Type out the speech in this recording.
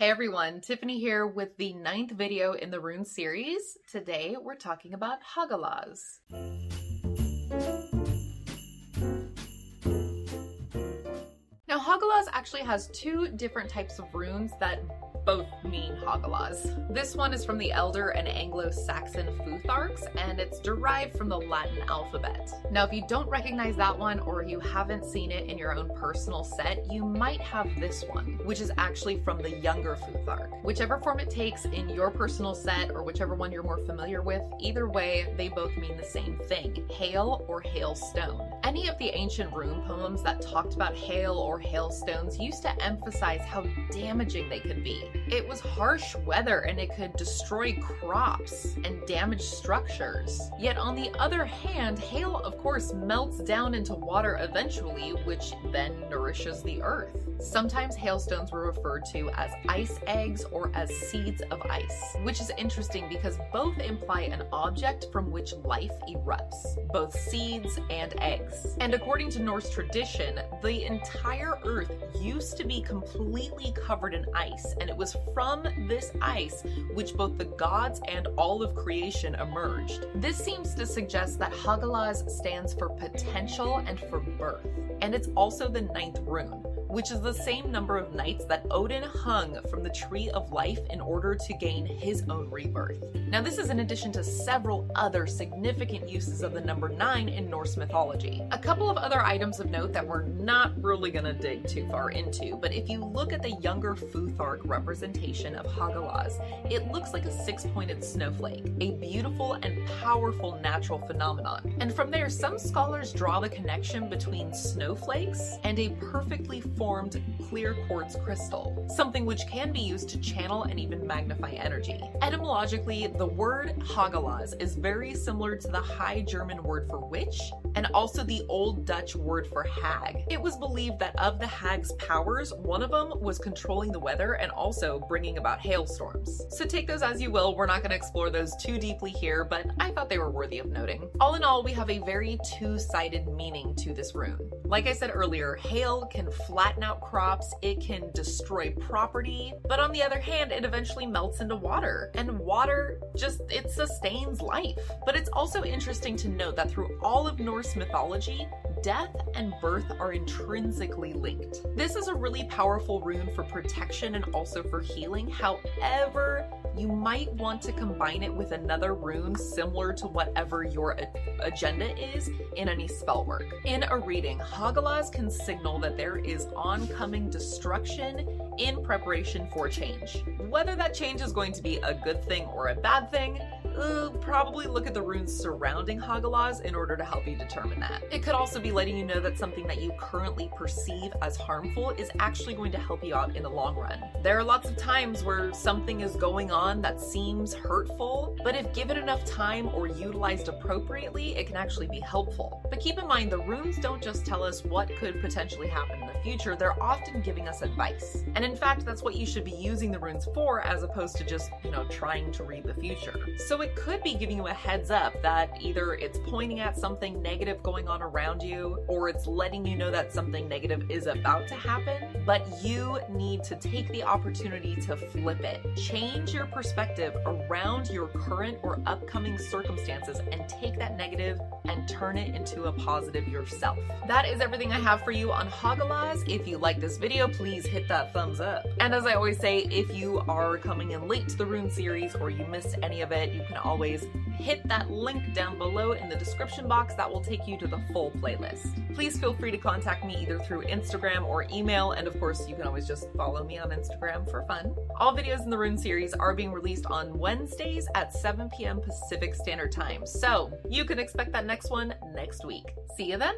Hey everyone, Tiffany here with the 9th video in the Rune series. Today we're talking about Hagalaz. Now Hagalaz actually has two different types of runes that both mean Hagalaz. This one is from the Elder and Anglo-Saxon Futharks, and it's derived from the Latin alphabet. Now, if you don't recognize that one, or you haven't seen it in your own personal set, you might have this one, which is actually from the younger Futhark. Whichever form it takes in your personal set, or whichever one you're more familiar with, either way, they both mean the same thing, hail or hailstone. Any of the ancient rune poems that talked about hail or hailstones used to emphasize how damaging they could be. It was harsh weather and it could destroy crops and damage structures. Yet on the other hand, hail of course melts down into water eventually, which then nourishes the earth. Sometimes hailstones were referred to as ice eggs or as seeds of ice, which is interesting because both imply an object from which life erupts, both seeds and eggs. And according to Norse tradition, the entire earth used to be completely covered in ice, and it was from this ice which both the gods and all of creation emerged. This seems to suggest that Hagalaz stands for potential and for birth, and it's also the 9th rune, which is the same number of nights that Odin hung from the Tree of Life in order to gain his own rebirth. Now this is in addition to several other significant uses of the number 9 in Norse mythology. A couple of other items of note that we're not really gonna dig too far into, but if you look at the younger Futhark representation of Hagalaz, it looks like a 6-pointed snowflake, a beautiful and powerful natural phenomenon. And from there, some scholars draw the connection between snowflakes and a perfectly formed clear quartz crystal, something which can be used to channel and even magnify energy. Etymologically, the word Hagalaz is very similar to the High German word for witch, and also the Old Dutch word for hag. It was believed that of the hag's powers, one of them was controlling the weather and also bringing about hailstorms. So take those as you will, we're not going to explore those too deeply here, but I thought they were worthy of noting. All in all, we have a very two-sided meaning to this rune. Like I said earlier, hail can flatten out crops, it can destroy property, but on the other hand, it eventually melts into water, and water it sustains life. But it's also interesting to note that through all of Norse mythology, death and birth are intrinsically linked. This is a really powerful rune for protection and also for healing. However, you might want to combine it with another rune similar to whatever your agenda is in any spell work. In a reading, Hagalaz can signal that there is oncoming destruction in preparation for change. Whether that change is going to be a good thing or a bad thing, probably look at the runes surrounding Hagalaz in order to help you determine that. It could also be letting you know that something that you currently perceive as harmful is actually going to help you out in the long run. There are lots of times where something is going on that seems hurtful, but if given enough time or utilized appropriately, it can actually be helpful. But keep in mind, the runes don't just tell us what could potentially happen in the future, they're often giving us advice. And in fact, that's what you should be using the runes for, as opposed to just, trying to read the future. So it could be giving you a heads up that either it's pointing at something negative going on around you, or it's letting you know that something negative is about to happen, but you need to take the opportunity to flip it. Change your perspective around your current or upcoming circumstances and take that negative and turn it into a positive yourself. That is everything I have for you on Hagalaz. If you like this video, please hit that thumbs up. And as I always say, if you are coming in late to the Rune series or you missed any of it, you can always hit that link down below in the description box. That will take you to the full playlist. Please feel free to contact me either through Instagram or email, and of course you can always just follow me on Instagram for fun. All videos in the Rune series are being released on Wednesdays at 7 p.m. Pacific Standard Time, so you can expect that next one next week. See you then!